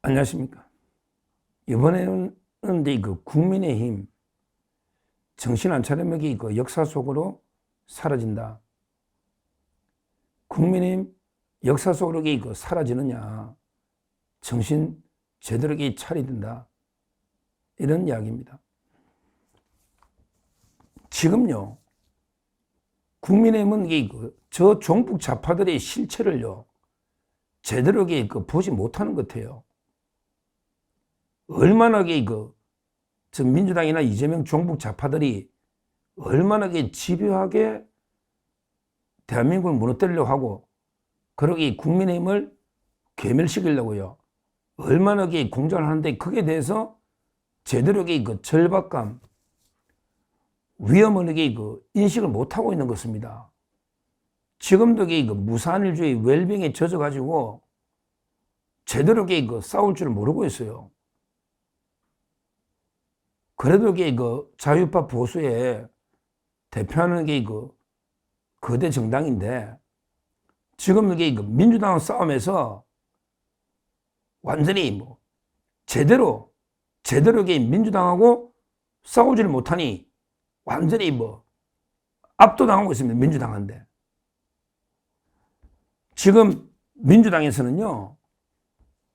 안녕하십니까. 이번에는 국민의힘 정신 안 차려먹이 역사 속으로 사라진다. 국민의힘 역사 속으로 사라지느냐. 정신 제대로 차려야 된다. 이런 이야기입니다. 지금요, 국민의힘은 저 종북 좌파들의 실체를요, 제대로 보지 못하는 것 같아요. 얼마나 저 민주당이나 이재명 종북 좌파들이 얼마나 집요하게 대한민국을 무너뜨리려고 하고, 그러기 국민의힘을 괴멸시키려고요. 얼마나 공작을 하는데, 그에 대해서 제대로 절박감, 위험을 인식을 못하고 있는 것입니다. 지금도 무산일주의 웰빙에 젖어가지고 제대로 싸울 줄을 모르고 있어요. 그래도 자유파 보수에 대표하는 거대 정당인데, 지금 민주당 싸움에서 완전히 제대로 민주당하고 싸우지를 못하니 완전히 압도당하고 있습니다. 민주당한테. 지금 민주당에서는요,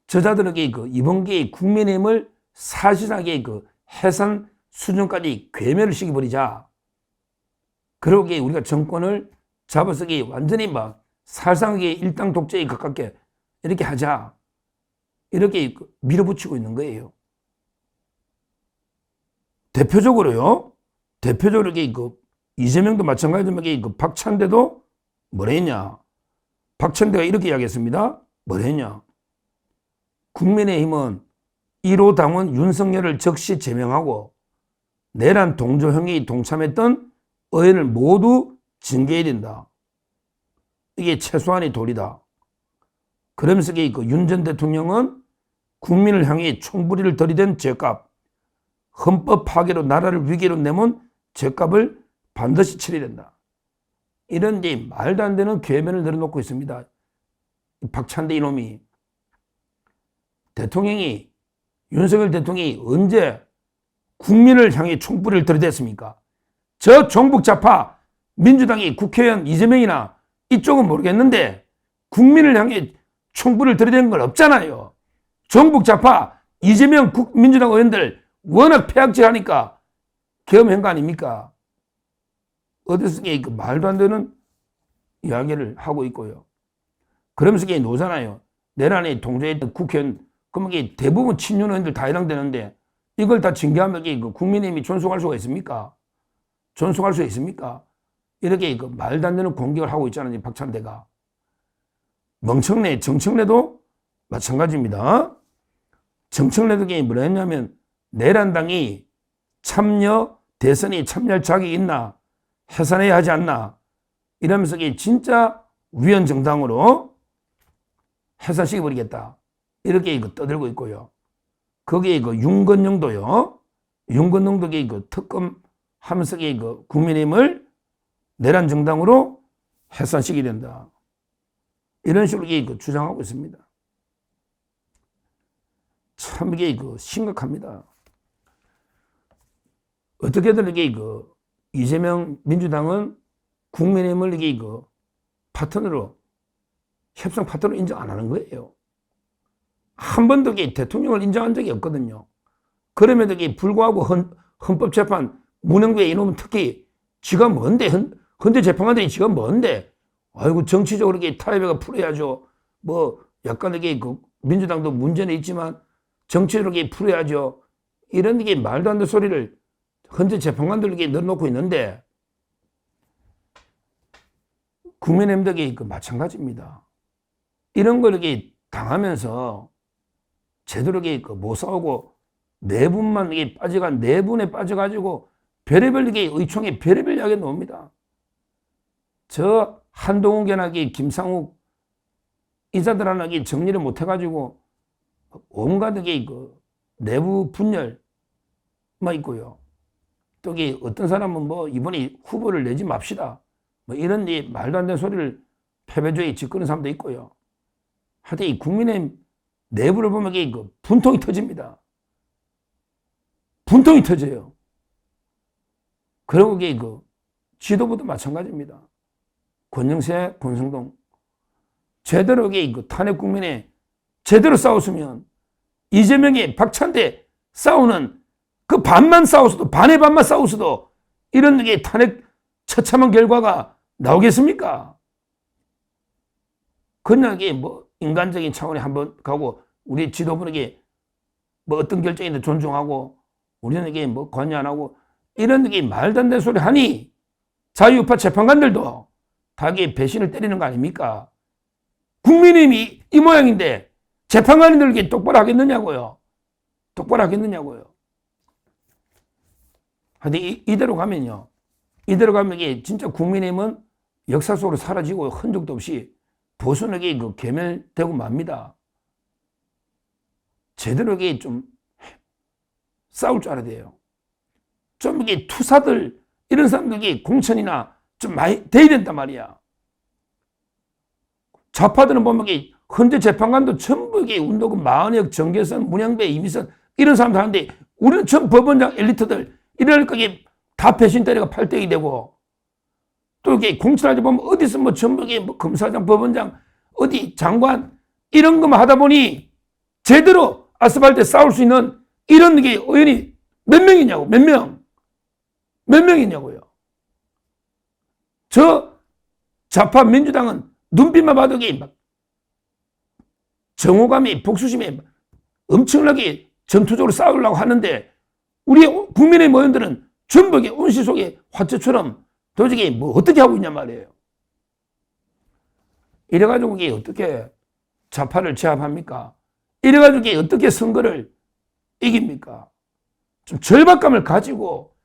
저자들에게 이번 기회에 국민의힘을 사실상의 해산 수준까지 괴멸을 시켜버리자. 그러기에 우리가 정권을 잡아서 완전히 살상하게 일당 독재에 가깝게 이렇게 하자. 이렇게 밀어붙이고 있는 거예요. 대표적으로 이재명도 마찬가지로 박찬대도 뭐라 했냐. 박찬대가 이렇게 이야기했습니다. 뭐라 했냐. 국민의힘은 1호 당원 윤석열을 즉시 제명하고 내란 동조행위에 동참했던 의원을 모두 징계해야 된다. 이게 최소한의 도리다. 그러면서 윤 전 대통령은 국민을 향해 총부리를 들이댄 죄값, 헌법 파괴로 나라를 위기로 내몬 죄값을 반드시 치러야 된다. 이런 말도 안 되는 궤변을 내려놓고 있습니다. 박찬대 이놈이. 윤석열 대통령이 언제 국민을 향해 총부리를 들이댔습니까? 저 종북 좌파 민주당이 국회의원 이재명이나 이쪽은 모르겠는데 국민을 향해 총부리를 들이댄 건 없잖아요. 종북 좌파 이재명 민주당 의원들 워낙 폐악질하니까 겸한 거 아닙니까? 어디서 말도 안 되는 이야기를 하고 있고요. 그러면서 노잖아요. 내란에 동조했던 국회의원, 그러면 대부분 친윤 의원들 다 해당되는데 이걸 다 징계하면 국민의힘이 존속할 수가 있습니까? 존속할 수 있습니까? 이렇게 말도 안 되는 공격을 하고 있잖아요. 박찬대가. 정청래도 마찬가지입니다. 정청래도 뭐라 했냐면 내란당이 대선에 참여할 자격이 있나? 해산해야 하지 않나? 이러면서 진짜 위헌정당으로 해산시켜버리겠다. 이렇게 떠들고 있고요. 거기에 윤건영도요. 윤건영도 특검 하면서 국민의힘을 내란 정당으로 해산시켜야 된다. 이런 식으로 주장하고 있습니다. 참 이게 심각합니다. 어떻게든 이재명 민주당은 국민의힘을 파트너로, 협상 파트너로 인정 안 하는 거예요. 한 번도 대통령을 인정한 적이 없거든요. 그럼에도 불구하고 헌법재판 문영구의 이놈은 특히 지가 뭔데, 헌재 재판관들이 지가 뭔데, 아이고 정치적으로 타협해가 풀어야죠. 약간 민주당도 문제는 있지만 정치적으로 풀어야죠. 이런 말도 안 되는 소리를 헌재 재판관들에게 넣어놓고 있는데, 국민의힘도 마찬가지입니다. 이런 걸 당하면서 제대로 못 싸우고 내분만 내분에 빠져가지고 별의별 의총에 별의별 이야기 나옵니다. 저 한동훈이나 김상욱 이사들하나 정리를 못 해가지고 온갖 내부 분열만 있고요. 또 어떤 사람은 이번에 후보를 내지 맙시다. 이런 말도 안 되는 소리를 패배주의 짓거리는 사람도 있고요. 하여튼 이 국민의힘 내부를 보면 이게 그 분통이 터집니다. 분통이 터져요. 그리고 이게 그 지도부도 마찬가지입니다. 권영세, 권성동 제대로 이게 그 탄핵 국면에 제대로 싸웠으면 이재명이 박찬대 싸우는 그 반만 싸웠어도 반의 반만 싸웠어도 이런 게 탄핵 처참한 결과가 나오겠습니까? 그냥 이게 뭐 인간적인 차원에 한번 가고 우리 지도부에게 뭐 어떤 결정인데 존중하고 우리는 이게 뭐 관여 안 하고 이런 게 말도 안 되는 소리 하니 자유우파 재판관들도 다 이게 배신을 때리는 거 아닙니까? 국민의힘이 이 모양인데 재판관들에게 똑바로 하겠느냐고요. 똑바로 하겠느냐고요. 근데 이대로 가면요. 이대로 가면 이게 진짜 국민의힘은 역사 속으로 사라지고 흔적도 없이 보수에게 그 괴멸되고 맙니다. 제대로 이게 좀 싸울 줄 알아야 돼요. 좀 이게 투사들, 이런 사람들이 공천이나 좀 많이 돼야 된단 말이야. 좌파들은 보면 이게 헌재 재판관도 전부 이게 운동권 마은혁, 정계선, 문양배, 이미선 이런 사람들 하는데 우리는 전 법원장 엘리트들 이러니까 이게 다 배신 때리가 팔대기 되고 또 이게 공천할 때 보면 어디서 뭐 전부 이게 뭐 검사장, 법원장, 어디 장관 이런 것만 하다 보니 제대로 아스팔트에 싸울 수 있는 이런 게 의원이 몇 명이냐고, 몇 명? 몇 명이냐고요. 저 좌파 민주당은 눈빛만 봐도 막 정오감이 복수심에 엄청나게 전투적으로 싸우려고 하는데 우리 국민의 의원들은 전부 온실 속의 화초처럼 도저히 뭐 어떻게 하고 있냔 말이에요. 이래가지고 이게 어떻게 좌파를 제압합니까? 이래가지고 이게 어떻게 선거를 이깁니까? 좀 절박감을 가지고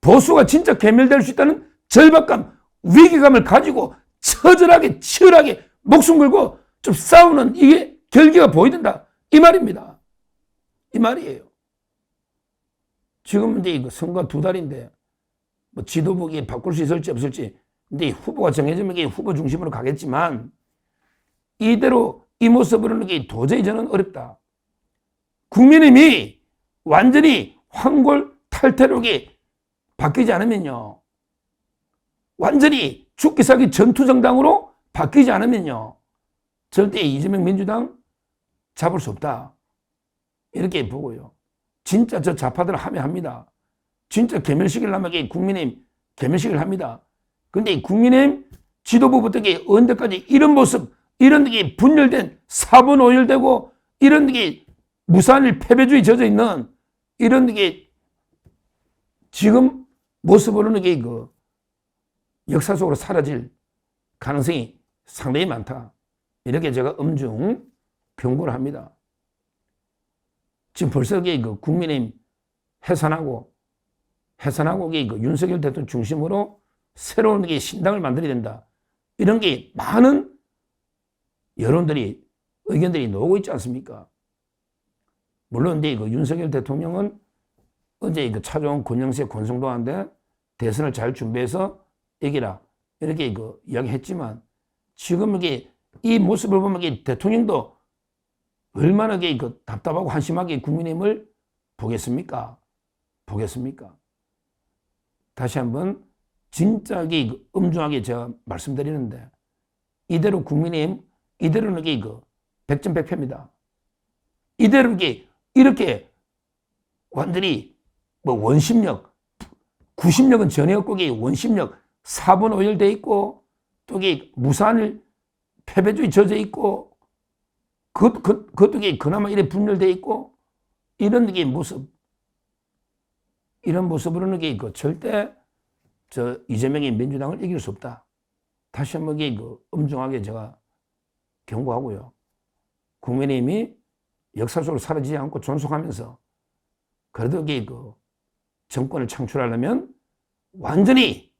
보수가 진짜 괴멸될 수 있다는 절박감, 위기감을 가지고 처절하게 치열하게 목숨 걸고 좀 싸우는 이게 결기가 보여야 된다. 이 말입니다. 이 말이에요. 지금 이제 선거 2달인데 뭐 지도부에 바꿀 수 있을지 없을지 근데 후보가 정해지면 후보 중심으로 가겠지만 이대로 이 모습으로는 도저히 저는 어렵다. 국민의힘이 완전히 황골탈퇴로 바뀌지 않으면요. 완전히 죽기 살기 전투정당으로 바뀌지 않으면요. 절대 이재명 민주당 잡을 수 없다. 이렇게 보고요. 진짜 저 좌파들 하면 합니다. 진짜 개멸식을 하면 국민의힘 개멸식을 합니다. 근데 국민의힘 지도부부터 언제까지 이런 모습, 이런 게 분열된 사분 오열되고 이런 게 무산일 패배주의 젖어 있는 이런 게 지금 모습으로는 그 역사 속으로 사라질 가능성이 상당히 많다. 이렇게 제가 엄중 경고를 합니다. 지금 벌써 그 국민의힘 해산하고 그 윤석열 대통령 중심으로 새로운 게 신당을 만들어야 된다. 이런 게 많은 여론들이 의견들이 나오고 있지 않습니까? 물론 그 윤석열 대통령은 어제 찾아온 권영세, 권성동한테 대선을 잘 준비해서 이기라 이렇게 이야기했지만 지금 이 모습을 보면 대통령도 얼마나 답답하고 한심하게 국민의힘을 보겠습니까? 다시 한번 진짜 엄중하게 제가 말씀드리는데 이대로 국민의힘 이대로는 백전백패입니다. 이대로 이렇게 완전히 뭐 원심력, 구심력은 전혀 없고 원심력 사분 오열돼 있고 또 무산을 패배주의 젖어 있고 그것도 그나마 이래 분열돼 있고 이런 모습, 이런 모습으로는 절대 저 이재명이 민주당을 이길 수 없다. 다시 한번 엄중하게 제가 경고하고요. 국민의힘이 역사 속으로 사라지지 않고 존속하면서 그래도 정권을 창출하려면 완전히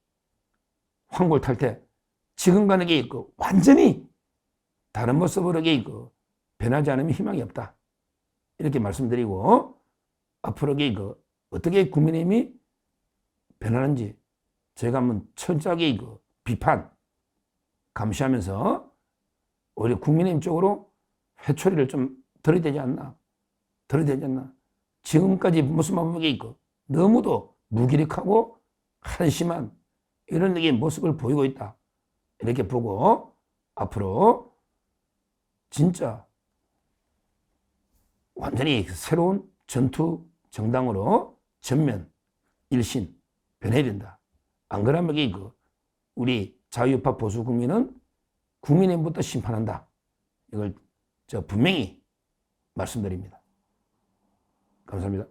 황골탈퇴, 지금과는 완전히 다른 모습으로 변하지 않으면 희망이 없다. 이렇게 말씀드리고 앞으로 어떻게 국민의힘이 변하는지 제가 한번 철저하게 비판, 감시하면서 오히려 국민의힘 쪽으로 회초리를 좀 들어야 되지 않나? 들어야 되지 않나? 지금까지 모습만 보게 있고 너무도 무기력하고 한심한 이런 모습을 보이고 있다. 이렇게 보고 앞으로 진짜 완전히 새로운 전투 정당으로 전면 일신 변해야 된다. 안 그러면 우리 자유우파 보수 국민은 국민의힘부터 심판한다. 이걸 분명히 말씀드립니다. 감사합니다.